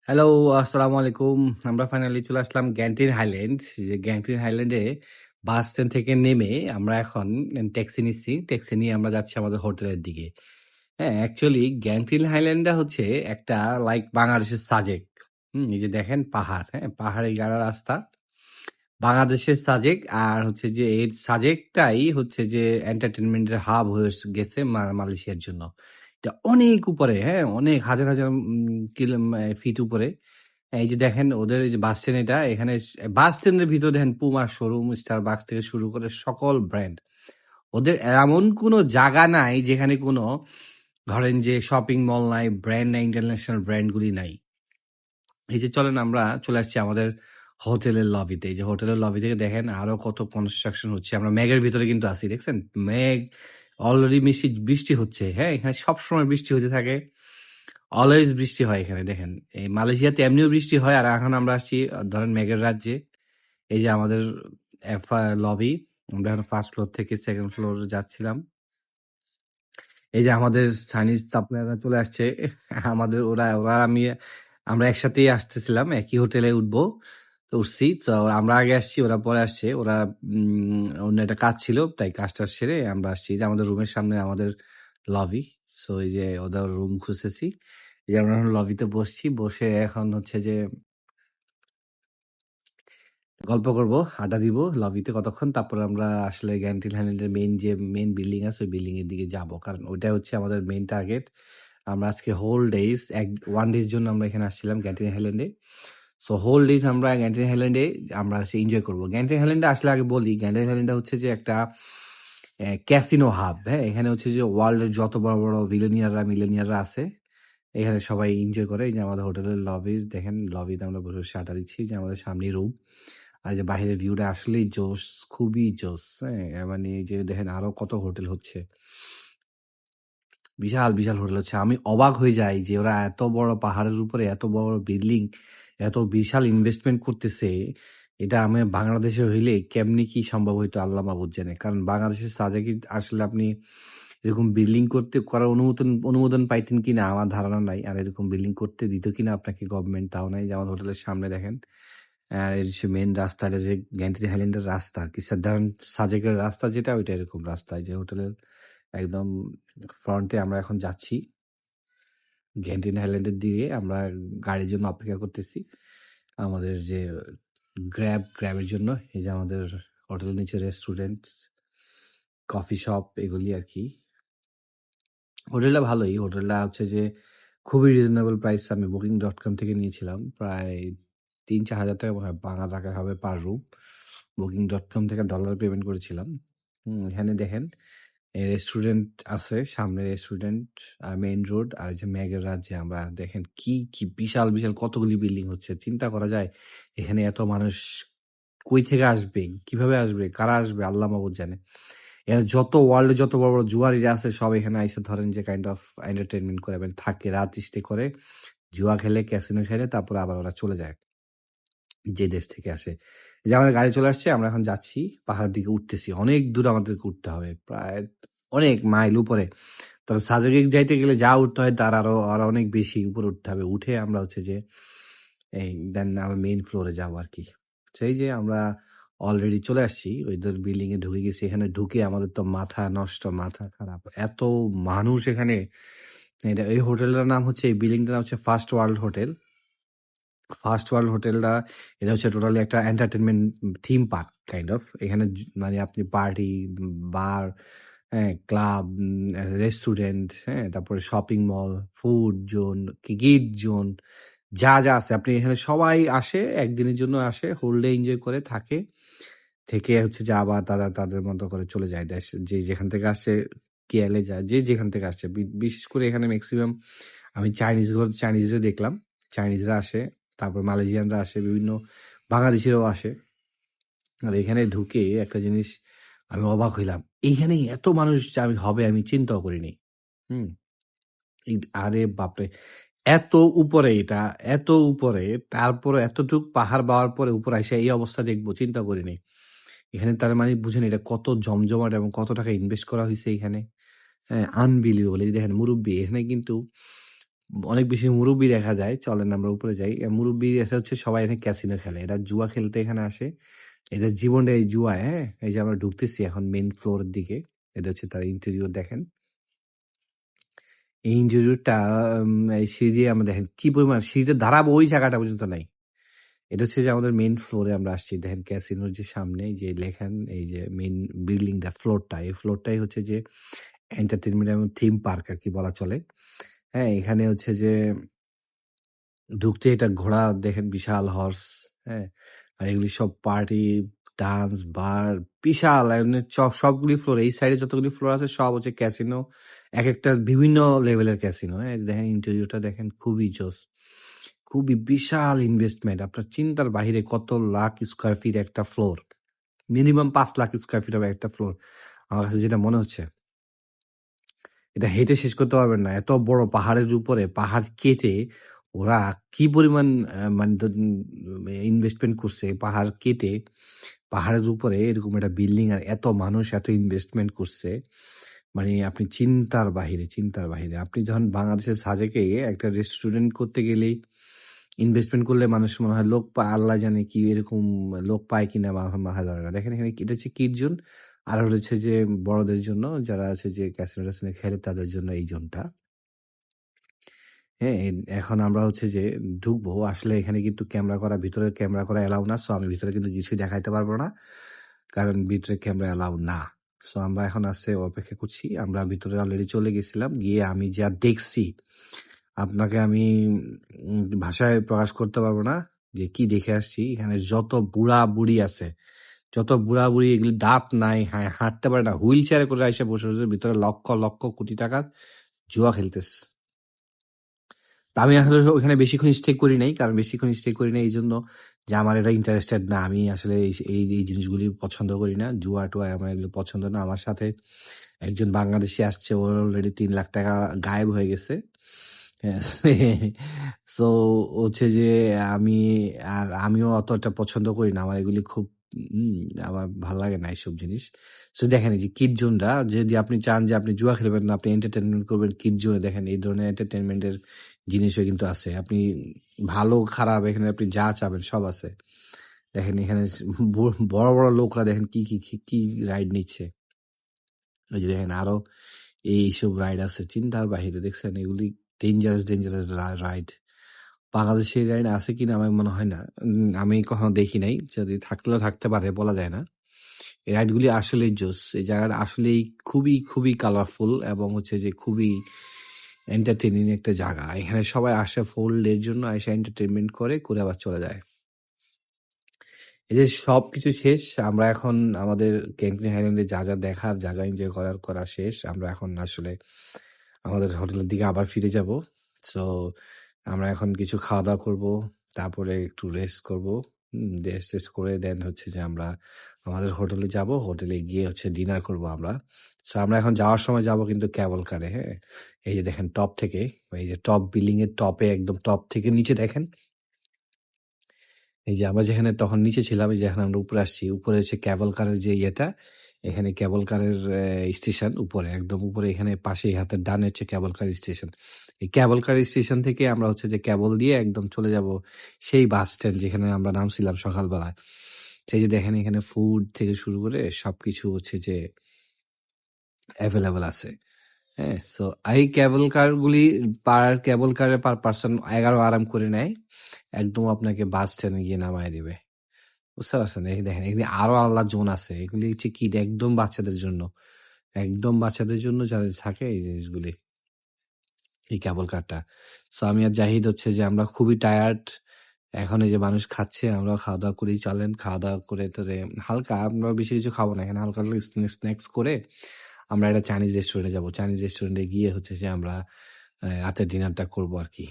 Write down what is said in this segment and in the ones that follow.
Hello, আসসালামু আলাইকুম। আমরা ফাইনালি চলে আসলাম গ্যান্টিন হাইল্যান্ডস। যে গ্যান্টিন হাইল্যান্ডে বাস স্ট্যান্ড থেকে নেমে আমরা এখন ট্যাক্সি নিচ্ছি। ট্যাক্সি নিয়ে আমরা যাচ্ছি আমাদের হোটেলের দিকে। হ্যাঁ, অ্যাকচুয়ালি গ্যান্টিন হাইল্যান্ডটা হচ্ছে একটা লাইক বাংলাদেশের সাজেক। এই যে দেখেন পাহাড়, হ্যাঁ? পাহাড়ি গাড়া রাস্তা। বাংলাদেশের সাজেক আর হচ্ছে যে এর সাজেকটাই হচ্ছে যে এন্টারটেইনমেন্টের হাব হয়ে গেছে মালয়েশিয়ার জন্য। এটা অনেক উপরে, হ্যাঁ? অনেক হাজার, হাজার ফিট উপরে। এই যে দেখেন ওদের এই যে বাস স্ট্যান্ড এটা এখানে বাস স্ট্যান্ডের ভিতরে দেখেন পুমার শোরুম, স্টারবাকস থেকে শুরু করে সকল ব্র্যান্ড। ওদের এমন কোনো জায়গা নাই যেখানে কোনো ধরেন যে শপিং মল নাই, ব্র্যান্ড নাই, ইন্টারন্যাশনাল ব্র্যান্ডগুলি নাই। এই যে চলেন আমরা চলে আসছি আমাদের হোটেলের লবিতে। এই যে হোটেলের লবি থেকে দেখেন আরো কত কনস্ট্রাকশন হচ্ছে। আমরা মেঘের ভিতরে কিন্তু আছি, দেখছেন? মেঘ অলরেডি বৃষ্টি হচ্ছে, হ্যাঁ? এখানে সবসময় বৃষ্টি হতে থাকে। অলওয়েজ বৃষ্টি হয় এখানে দেখেন। এই মালয়েশিয়াতে এমনিও বৃষ্টি হয় আর এখন আমরা আসছি ধরেন মেঘের রাজ্যে। এই যে আমাদের লবি, আমরা এখন ফার্স্ট ফ্লোর থেকে সেকেন্ড ফ্লোরে যাচ্ছিলাম। এই যে আমাদের চাইনিজ সাপ্লায়াররা চলে আসছে। আমাদের ওরা ওরা আমি আমরা একসাথেই আসতেছিলাম, একই হোটেলে উঠবো। তো উঠছি, তো আমরা আগে আসছি, ওরা পরে আসছে। ওরা অন্য একটা কাজ ছিল, তাই কাজটা সেরে আমরা আসছি। যে আমাদের রুমের সামনে আমাদের লবি। সো এই যে ওদের রুম খুঁজেছি। এই যে আমরা এখন লবিতে বসছি, বসে এখন হচ্ছে যে গল্প করব, আড্ডা দিব লবিতে কতক্ষণ। তারপর আমরা আসলে গ্যান্টিল হাইল্যান্ডের মেইন বিল্ডিং আছে, ওই বিল্ডিং এর দিকে যাব। কারণ ওইটা হচ্ছে আমাদের মেইন টার্গেট। আমরা আজকে হোল ডেজ ওয়ান ডেজ জন্য আমরা এখানে আসছিলাম গ্যান্টিল হাইল্যান্ডে। সো হোল ডেজ আমরা গ্যান্টিল হাইল্যান্ডে আমরা হচ্ছে এনজয় করবো। গ্যান্টিল হাইল্যান্ডে আসলে আগে বলি, গ্যান্টিল হাইল্যান্ডে হচ্ছে যে একটা ক্যাসিনো হাব। হ্যাঁ, এখানে হচ্ছে যে ওয়ার্ল্ডের যত বড় বড় মিলেনিয়াররা আছে এখানে সবাই এনজয় করে। এই যে আমাদের হোটেলের লবি দেখেন, লবিতে আমরা বসে আড্ডা দিচ্ছি। যে আমাদের সামনে রুম, আর যে বাহিরের ভিউটা আসলেই জোস, খুবই জোস। হ্যাঁ, মানে এই যে দেখেন আরো কত হোটেল হচ্ছে, বিশাল বিশাল হোটেল হচ্ছে। আমি অবাক হয়ে যাই যে ওরা এত বড় পাহাড়ের উপরে এত বড় বিল্ডিং, এত বিশাল ইনভেস্টমেন্ট করতেছে। এটা আমি বাংলাদেশে হইলে কেমনি কি সম্ভব হইতো আল্লাহ মাবুদ জানে। কারণ বাংলাদেশের সাজেকে আসলে আপনি এরকম বিল্ডিং করার অনুমোদন পাইতেন কিনা আমার ধারণা নাই। আর এরকম বিল্ডিং করতে দিত কিনা আপনাকে গভর্নমেন্ট তাও নাই। যেমন হোটেলের সামনে দেখেন, আর এই যে মেন রাস্তাটা, যে গ্যান্টিন হাইল্যান্ডের রাস্তা আর কি, সাধারণ সাজেকের রাস্তা যেটা, ওইটা এরকম রাস্তা। এই যে হোটেলের একদম ফ্রন্টে আমরা এখন যাচ্ছি গ্যান্টিন হাইল্যান্ডের দিকে। আমরা গাড়ির জন্য অপেক্ষা করতেছি, আমাদের যে গ্র্যাবের জন্য। এই যে আমাদের হোটেলের নিচে রেস্টুরেন্ট, কফি শপ এগুলি আর কি। হোটেলটা ভালোই। হোটেলটা হচ্ছে যে খুবই রিজনেবল প্রাইস। আমি Booking.com থেকে নিয়েছিলাম। প্রায় ৩-৪ হাজার টাকা মনে হয় বাংলা টাকা হবে পার রুম। Booking.com থেকে ডলার পেমেন্ট করেছিলাম। এখানে দেখেন রেস্টুরেন্ট আছে, সামনে রেস্টুরেন্ট আর মেইন রোড। আর যে মেঘের রাজ্যে আমরা দেখেন কি কি বিশাল বিশাল কতগুলি বিল্ডিং হচ্ছে। চিন্তা করা যায় এখানে এত মানুষ কই থেকে আসবে, কিভাবে আসবে, কারা আসবে আল্লাহ মাবুদ জানে। এখানে যত ওয়ার্ল্ডে যত বড় বড় জুয়ারিরা আছে সব এখানে আইসে ধরেন যে কাইন্ড অফ এন্টারটেনমেন্ট করে, মানে থাকে, রাত স্টে করে, জুয়া খেলে, ক্যাসিনো খেলে, তারপরে আবার ওরা চলে যায় যে দেশ থেকে আসে। এই যে আমাদের গাড়ি চলে আসছে, আমরা এখন যাচ্ছি পাহাড়ের দিকে, উঠতেছি। অনেক দূর আমাদেরকে উঠতে হবে, প্রায় অনেক মাইল উপরে। তবে সাজেকে যাইতে গেলে যা উঠতে হয় তার আরো আরো অনেক বেশি উপরে উঠতে হবে। উঠে আমরা হচ্ছে যে এই দেন আমরা মেইন ফ্লোরে যাবো আর কি। সেই যে আমরা অলরেডি চলে আসছি, ওইদের বিল্ডিং এ ঢুকে গেছি। এখানে ঢুকে আমাদের তো মাথা নষ্ট, মাথা খারাপ, এত মানুষ এখানে। এটা এই হোটেলটার নাম হচ্ছে, এই বিল্ডিংটার নাম হচ্ছে first world hotel. First world হোটেলটা এটা হচ্ছে টোটালি একটা entertainment theme park kind of. এখানে মানে আপনি পার্টি, বার, হ্যাঁ, ক্লাব, রেস্টুরেন্ট, হ্যাঁ, তারপরে shopping mall, food zone, kid zone, যা যা আছে আপনি এখানে, সবাই আসে একদিনের জন্য, আসে হোল ডে এনজয় করে থাকে, থেকে হচ্ছে যে আবার তারা তাদের মতো করে চলে যায় দেশ। যে যেখান থেকে আসছে কেএলএ যায়, যে যেখান থেকে আসছে। বিশেষ করে এখানে ম্যাক্সিমাম আমি চাইনিজরা দেখলাম, চাইনিজরা আসে, তারপর মালয়েশিয়ানরা আসে, বিভিন্ন বাংলাদেশিরাও আসে। আর এখানে ঢুকে একটা জিনিস আমি অবাক হইলাম, এইখানে এত মানুষ যে আমি হবে আমি চিন্তাও করিনি। হুম আরে বাপরে, এত উপরে এটা, এত উপরে, তারপরে এতটুক পাহাড় পাওয়ার পরে উপরে এসে এই অবস্থা দেখবো চিন্তা করিনি। এখানে তার মানে বুঝেন এটা কত জমজমাট এবং কত টাকা ইনভেস্ট করা হয়েছে এখানে। হ্যাঁ, আনবিলিভেবল। এই যে দেখেন মুরব্বী এখানে কিন্তু অনেক বেশি মুরব্বি দেখা যায়। চলেন আমরা উপরে যাই। মুরব্বি এটা হচ্ছে সবাই এখানে ক্যাসিনো খেলে। এরা জুয়া খেলতে এখানে আসে। এদের জীবনটা এই জুয়ায়, হ্যাঁ? এই যে আমরা ঢুকতেছি এখন মেইন ফ্লোরের দিকে। এটা হচ্ছে তার ইন্টেরিয়র দেখেন। এই ইন্টেরিয়রটা এই সিঁড়ি দিয়ে আমরা দেখেন কি পরিমাণ সিঁড়িতে দাঁড়াবো ওই জায়গাটা পর্যন্ত নাই। এটা হচ্ছে যে আমাদের মেইন ফ্লোরে আমরা আসছি। দেখেন ক্যাসিনোর যে সামনে যে লেখেন এই যে মেইন বিল্ডিংটা ফ্লোরটা, এই ফ্লোরটাই হচ্ছে যে এন্টারটেইনমেন্ট এবং থিম পার্ক আরকি বলা চলে। হ্যাঁ? এখানে হচ্ছে যে ঢুকতে এটা ঘোড়া দেখেন বিশাল হর্স, হ্যাঁ? আর এগুলি সব পার্টি, ডান্স, বার বিশাল এমনি সবগুলি ফ্লোর এই সাইডে যতগুলি ফ্লোর আছে সব হচ্ছে ক্যাসিনো। একেকটা বিভিন্ন লেভেলের ক্যাসিনো, হ্যাঁ? দেখেন ইন্টেরিয়রটা দেখেন খুবই জোস। খুবই বিশাল ইনভেস্টমেন্ট। আপনার চিন্তার বাহিরে কত লাখ স্কয়ার ফিট একটা floor. Minimum ৫ lakh square feet হবে একটা ফ্লোর। আমার কাছে যেটা মনে হচ্ছে। এটা হেঁটে শেষ করতে পারবেন না। এত বড় পাহাড়ের উপরে পাহাড় কেটে ওরা কি পরিমাণ মানে ইনভেস্টমেন্ট করছে। পাহাড় কেটে পাহাড়ের উপরে এরকম একটা বিল্ডিং আর এত মানুষ এত ইনভেস্টমেন্ট করছে। মানে আপনি চিন্তার বাহিরে, চিন্তার বাহিরে। আপনি যখন বাংলাদেশের সাজেকে একটা রেস্টুরেন্ট করতে গেলেই ইনভেস্টমেন্ট করলে মানুষ মনে হয় লোক পায় আল্লাহ জানে কি এরকম লোক পায় কিনা মাথা ধরে না। দেখেন এখানে এটা হচ্ছে কিড জোন আর হচ্ছে যে বড়দের জন্য যারা আছে যে ক্যাসিনো ট্যাসিনো খেলে তাদের জন্য এই জোনটা। হ্যাঁ, এখন আমরা হচ্ছে যে ঢুকবো। আসলে এখানে কিন্তু ক্যামেরা করা ভিতরে ক্যামেরা করা এলাও না। সো আমি ভিতরে কিন্তু কিছুই দেখাইতে পারবো না। কারণ ভিতরে ক্যামেরা এলাও না। সো আমরা এখন আসছে অপেক্ষা করছি। আমরা ভিতরে অলরেডি চলে গেছিলাম। গিয়ে আমি যা দেখছি আপনাকে আমি ভাষায় প্রকাশ করতে পারবো না যে কি দেখে আসছি। এখানে যত বুড়া-বুড়ি আছে, যত বুড়া-বুড়ি এগুলি দাঁত নাই, হাঁটতে পারে না। হুইল চেয়ারে করে এসে বসে রয়েছে ভিতরে লক্ষ, লক্ষ কোটি টাকার জুয়া খেলতেছে। তা আমি আসলে ওখানে বেশিক্ষণ স্টে করি নাই। কারণ বেশিক্ষণ স্টে করি নাই এইজন্য যে আমার এটা ইন্টারেস্টেড না। আমি আসলে এই জিনিসগুলি পছন্দ করি না। জুয়া-টুয়া আমার এগুলো পছন্দ না। আমার সাথে একজন বাংলাদেশী আসছে। ওর অলরেডি ৳৩,০০,০০০ গায়েব হয়ে গেছে। সো হচ্ছে যে আমি আমিও অতটা পছন্দ করি না। আমার এগুলি খুব উম আমার ভাল লাগে না এইসব জিনিস। সো দেখেন এই যে কিড জোনটা যদি আপনি চান যে আপনি জুয়া খেলবেন না, আপনি এন্টারটেইনমেন্ট করবেন কিড জোনে দেখেন এই ধরনের এন্টারটেইনমেন্ট এর জিনিসও কিন্তু আছে। আপনি ভালো খারাপ এখানে আপনি যা চাবেন সব আছে। দেখেন এখানে বড়, বড় লোকরা দেখেন কি রাইড নিচ্ছে। ওই যে দেখেন আরো এইসব রাইড আছে চিন্তার বাহিরে দেখছেন এগুলি ডেঞ্জারাস রাইড। বাংলাদেশে এই রাইড আছে কিনা আমার মনে হয় না। আমি কখনো দেখি নাই। যদি থাকলেও থাকতে পারে বলা যায় না। এই রাইডগুলি আসলেই জোস। এই জায়গাটা আসলেই খুবই কালারফুল এবং হচ্ছে যে খুবই এন্টারটেইনিং একটা জায়গা। এখানে সবাই আসে ফুল ডের জন্য এসে এন্টারটেইনমেন্ট করে আবার চলে যায়। এই যে সবকিছু শেষ। আমরা এখন আমাদের ক্যাম্পিং হাইল্যান্ডে যা দেখার, যা এনজয় করা শেষ। আমরা এখন আসলে আমাদের হোটেলের দিকে আবার ফিরে যাব। সো আমরা এখন কিছু খাওয়া-দাওয়া করবো। তারপরে একটু রেস্ট করবো। রেস্ট-টেস্ট করে দেন হচ্ছে যে আমরা আমাদের হোটেলে যাব। হোটেলে গিয়ে হচ্ছে ডিনার করবো আমরা। সো আমরা এখন যাওয়ার সময় যাব কিন্তু ক্যাবল কারে, হ্যাঁ? এই যে দেখেন টপ থেকে, এই যে টপ বিল্ডিং এর টপে একদম টপ থেকে নিচে দেখেন। এই যে আমরা যেখানে তখন নিচে ছিলাম, এই যে এখন আমরা উপরে আসছি। উপরে হচ্ছে ক্যাবল কারের যে ইয়েটা, এখানে ক্যাবল কারের স্টেশন উপরে, একদম উপরে এখানে পাশেই হাতের ডানে হচ্ছে ক্যাবল কার স্টেশন। এই ক্যাবল কার স্টেশন থেকে আমরা হচ্ছে যে ক্যাবল দিয়ে একদম চলে যাব সেই বাস স্ট্যান্ড যেখানে আমরা নামছিলাম সকালবেলায়। সেই যে দেখেন এখানে ফুড থেকে শুরু করে সবকিছু হচ্ছে যে এভেইলেবল আছে। হ্যাঁ? সো এই কেবল কারগুলি কেবল কারে পার পারসন ১১ আরাম করে নেয়। একদম আপনাকে বাস স্ট্যান্ডে গিয়ে নামায় দিবে। বুঝতে পারছেন? এই দেখেন এখানে আরো আলাদা জোন আছে। এগুলি হচ্ছে কি একদম বাচ্চাদের জন্য। একদম বাচ্চাদের জন্য যাদের থাকে এই জিনিসগুলি। এই কেবল কারটা। সো আমি আর জাহিদ হচ্ছে যে আমরা খুবই টায়ার্ড। এখন এই যে মানুষ খাচ্ছে, আমরাও খাওয়া-দাওয়া করি। চলেন খাওয়া-দাওয়া করে টরে হালকা আমরা বেশি কিছু খাবো না। এখানে হালকা স্ন্যাক্স করে আমরা একটা চাইনিজ রেস্টুরেন্টে যাবো। চাইনিজ রেস্টুরেন্টে গিয়ে হচ্ছে যে আমরা রাতের ডিনারটা করবো আরকি।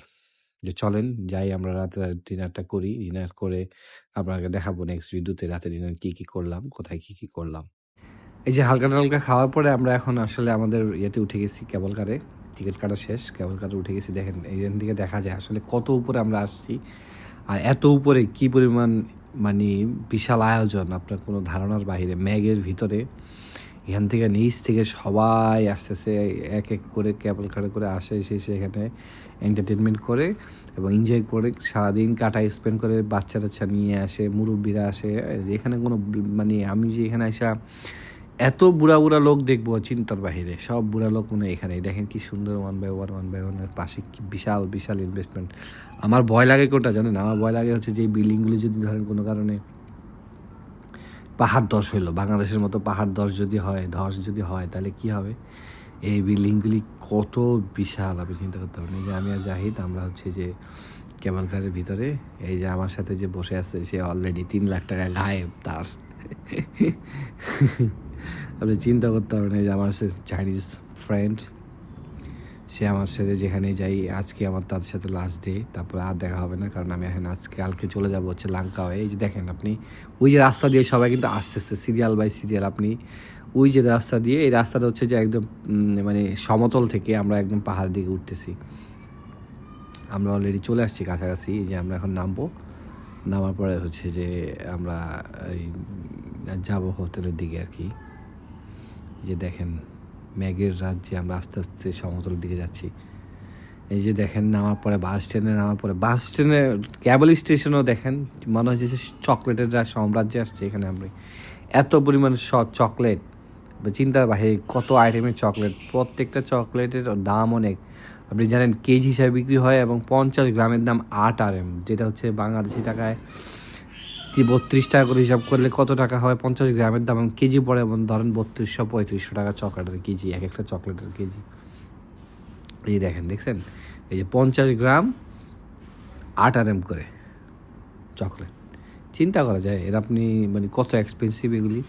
যে চলেন যাই আমরা রাতের ডিনারটা করি। ডিনার করে আপনাকে দেখাবো নেক্সট ভিডিওতে রাতের ডিনার কি করলাম, কোথায় কি করলাম। এই যে হালকা-টালকা খাওয়ার পরে আমরা এখন আসলে আমাদের ইয়েতে উঠে গেছি কেবল কারে। টিকিট কাটা শেষ। কেবল কারে উঠে গেছি দেখেন এইখান থেকে দেখা যায় আসলে কত উপরে আমরা আসছি। আর এত উপরে কি পরিমাণ মানে বিশাল আয়োজন আপনার কোনো ধারণার বাহিরে। ম্যাগের ভিতরে এখান থেকে নিচ থেকে সবাই আসতেছে, এক এক করে ক্যাবল কারে করে আসে, এসে এখানে এন্টারটেনমেন্ট করে এবং এনজয় করে সারাদিন কাটায়, স্পেন্ড করে, বাচ্চা টাচ্চা নিয়ে আসে, মুরব্বীরা আসে। এখানে কোনো মানে আমি যে এখানে আসা এত বুড়া বুড়া লোক দেখবো চিন্তার বাহিরে, সব বুড়া লোক মনে হয় এখানে। দেখেন কি সুন্দর ওয়ান বাই ওয়ানের পাশে কি বিশাল বিশাল ইনভেস্টমেন্ট। আমার ভয় লাগে কোটা জানেন, আমার ভয় লাগে হচ্ছে যে এই বিল্ডিংগুলি যদি ধরেন কোনো কারণে পাহাড় ধস হইলো, বাংলাদেশের মতো পাহাড় ধস যদি হয় তাহলে কি হবে। এই বিল্ডিংগুলি কত বিশাল আপনি চিন্তা করতে পারেন। এই যে আমি আর জাহিদ, আমরা হচ্ছে যে কেবল কারের ভিতরে, এই যে আমার সাথে যে বসে আছে সে অলরেডি 3 লাখ টাকা গায়েব তার। আপনি চিন্তা করতে পারেন, এই যে আমার চাইনিজ ফ্রেন্ড, সে আমার সাথে যেখানে যাই, আজকে আমার তাদের সাথে লাস্ট ডে, তারপরে আর দেখা হবে না, কারণ আমি এখন কালকে চলে যাবো হচ্ছে লাঙ্কা হয়ে। এই যে দেখেন আপনি ওই যে রাস্তা দিয়ে সবাই কিন্তু আসতেছে সিরিয়াল বাই সিরিয়াল। আপনি ওই যে রাস্তা দিয়ে, এই রাস্তাটা হচ্ছে যে একদম মানে সমতল থেকে আমরা একদম পাহাড় দিকে উঠতেছি। আমরা অলরেডি চলে আসছি কাছাকাছি। এই যে আমরা এখন নামার পরে হচ্ছে যে আমরা এই যাবো হোটেলের দিকে আর কি। এই যে দেখেন মেঘের রাজ্যে আমরা আস্তে আস্তে সমতলের দিকে যাচ্ছি। এই যে দেখেন নামার পরে বাস স্ট্যান্ডে ক্যাবল স্টেশনও দেখেন মনে হচ্ছে যে চকলেটের সাম্রাজ্যে আসছে এখানে। আমরা এত পরিমাণ চকলেট, চিন্তার বাহিরে কত আইটেমের চকলেট, প্রত্যেকটা চকলেটের দাম অনেক। আপনি জানেন কেজি হিসাবে বিক্রি হয় এবং 50 গ্রামের দাম 8 RM, যেটা হচ্ছে বাংলাদেশি টাকায় 32 টাকা করে হিসাব করলে কত টাকা হয়। 50 গ্রামের দাম কেজি পড়ে এমন ধরেন 3200-3500 টাকা চকলেটের কেজি, এক একটা চকলেটের কেজি। এই দেখছেন এই যে 50 গ্রাম 8 RM করে চকলেট, চিন্তা করা যায় এর আপনি মানে কত এক্সপেন্সিভ এগুলি।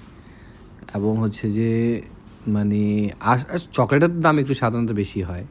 এবং হচ্ছে যে মানে চকলেটের দাম একটু সাধারণত বেশি হয়।